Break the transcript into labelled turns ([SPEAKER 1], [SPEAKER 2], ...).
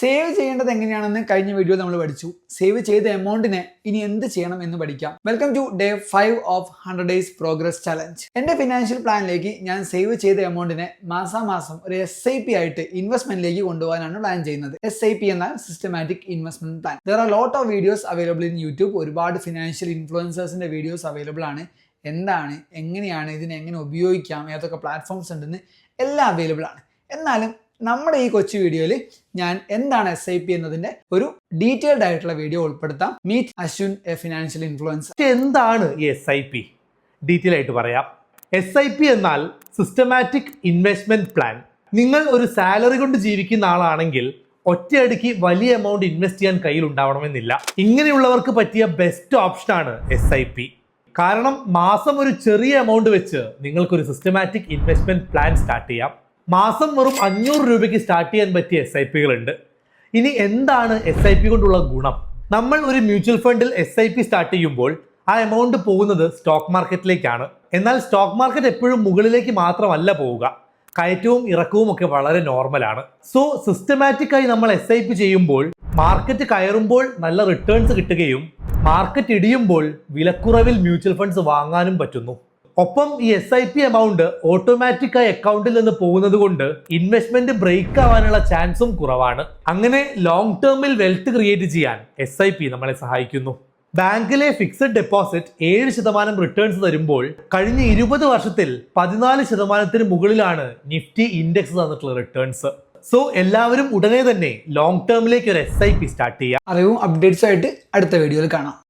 [SPEAKER 1] Save ചെയ്യേണ്ടത് എങ്ങനെയാണെന്ന് കഴിഞ്ഞ വീഡിയോ നമ്മൾ പഠിച്ചു. സേവ് ചെയ്ത എമൗണ്ടിനെ ഇനി എന്ത് ചെയ്യണം എന്ന് പഠിക്കാം. Welcome to day 5 of 100 days progress challenge. എന്റെ ഫിനാൻഷ്യൽ പ്ലാനിലേക്ക് ഞാൻ സേവ് ചെയ്ത എമൗണ്ടിനെ മാസാമാസം ഒരു SIP ആയിട്ട് ഇൻവെസ്റ്റ്മെന്റിലേക്ക് കൊണ്ടുപോകാനാണ് പ്ലാൻ ചെയ്യുന്നത്. SIP എന്നാൽ systematic investment plan. There are lot of videos available in YouTube. ഒരുപാട് ഫിനാൻഷ്യൽ ഇൻഫ്ലുവൻസേഴ്സിന്റെ വീഡിയോസ് അവൈലബിൾ ആണ്. എന്താണ്, എങ്ങനെയാണ്, ഇതിനെ എങ്ങനെ ഉപയോഗിക്കാം, ഏതൊക്കെ പ്ലാറ്റ്ഫോംസ് ഉണ്ടെന്ന് എല്ലാം അവൈലബിൾ ആണ്. എന്നാലും നമ്മുടെ ഈ കൊച്ചു വീഡിയോയിൽ ഞാൻ എന്താണ് SIP എന്നതിന്റെ ഒരു ഡീറ്റെയിൽഡ് ആയിട്ടുള്ള വീഡിയോ ഉൾപ്പെടുത്താം. Meet Ashwin, a financial influencer.
[SPEAKER 2] എന്താണ് ഈ SIP? ഡീറ്റെയിൽ ആയിട്ട് പറയാം. SIP എന്നാൽ സിസ്റ്റമാറ്റിക് ഇൻവെസ്റ്റ്മെന്റ് പ്ലാൻ. നിങ്ങൾ ഒരു സാലറി കൊണ്ട് ജീവിക്കുന്ന ആളാണെങ്കിൽ ഒറ്റയടിക്ക് വലിയ എമൗണ്ട് ഇൻവെസ്റ്റ് ചെയ്യാൻ കയ്യിൽ ഉണ്ടാവണമെന്നില്ല. ഇങ്ങനെയുള്ളവർക്ക് പറ്റിയ ബെസ്റ്റ് ഓപ്ഷനാണ് SIP. കാരണം മാസം ഒരു ചെറിയ എമൗണ്ട് വെച്ച് നിങ്ങൾക്കൊരു സിസ്റ്റമാറ്റിക് ഇൻവെസ്റ്റ്മെന്റ് പ്ലാൻ സ്റ്റാർട്ട് ചെയ്യാം. മാസം വെറും 500 രൂപയ്ക്ക് സ്റ്റാർട്ട് ചെയ്യാൻ പറ്റിയ SIP-കളുണ്ട്. ഇനി എന്താണ് SIP കൊണ്ടുള്ള ഗുണം? നമ്മൾ ഒരു മ്യൂച്വൽ ഫണ്ടിൽ SIP സ്റ്റാർട്ട് ചെയ്യുമ്പോൾ ആ എമൗണ്ട് പോകുന്നത് സ്റ്റോക്ക് മാർക്കറ്റിലേക്കാണ്. എന്നാൽ സ്റ്റോക്ക് മാർക്കറ്റ് എപ്പോഴും മുകളിലേക്ക് മാത്രമല്ല പോവുക, കയറ്റവും ഇറക്കവും ഒക്കെ വളരെ നോർമലാണ്. സോ സിസ്റ്റമാറ്റിക് ആയി നമ്മൾ SIP ചെയ്യുമ്പോൾ മാർക്കറ്റ് കയറുമ്പോൾ നല്ല റിട്ടേൺസ് കിട്ടുകയും മാർക്കറ്റ് ഇടിയുമ്പോൾ വിലക്കുറവിൽ മ്യൂച്വൽ ഫണ്ട്സ് വാങ്ങാനും പറ്റുന്നു. ഒപ്പം ഈ SIP എമൗണ്ട് ഓട്ടോമാറ്റിക് ആയി അക്കൗണ്ടിൽ നിന്ന് പോകുന്നത് കൊണ്ട് ഇൻവെസ്റ്റ്മെന്റ് ബ്രേക്ക് ആവാനുള്ള ചാൻസും കുറവാണ്. അങ്ങനെ ലോങ് ടേമിൽ വെൽത്ത് ക്രിയേറ്റ് ചെയ്യാൻ SIP നമ്മളെ സഹായിക്കുന്നു. ബാങ്കിലെ ഫിക്സഡ് ഡെപ്പോസിറ്റ് 7% റിട്ടേൺസ് തരുമ്പോൾ കഴിഞ്ഞ 20 വർഷത്തിൽ 14% മുകളിലാണ് നിഫ്റ്റി ഇൻഡെക്സ് തന്നിട്ടുള്ള റിട്ടേൺസ്. സോ എല്ലാവരും ഉടനെ തന്നെ ലോങ് ടേമിലേക്ക് ഒരു SIP സ്റ്റാർട്ട് ചെയ്യാം.
[SPEAKER 1] അറിവും അപ്ഡേറ്റ്സും ആയിട്ട് അടുത്ത വീഡിയോയിൽ കാണാം.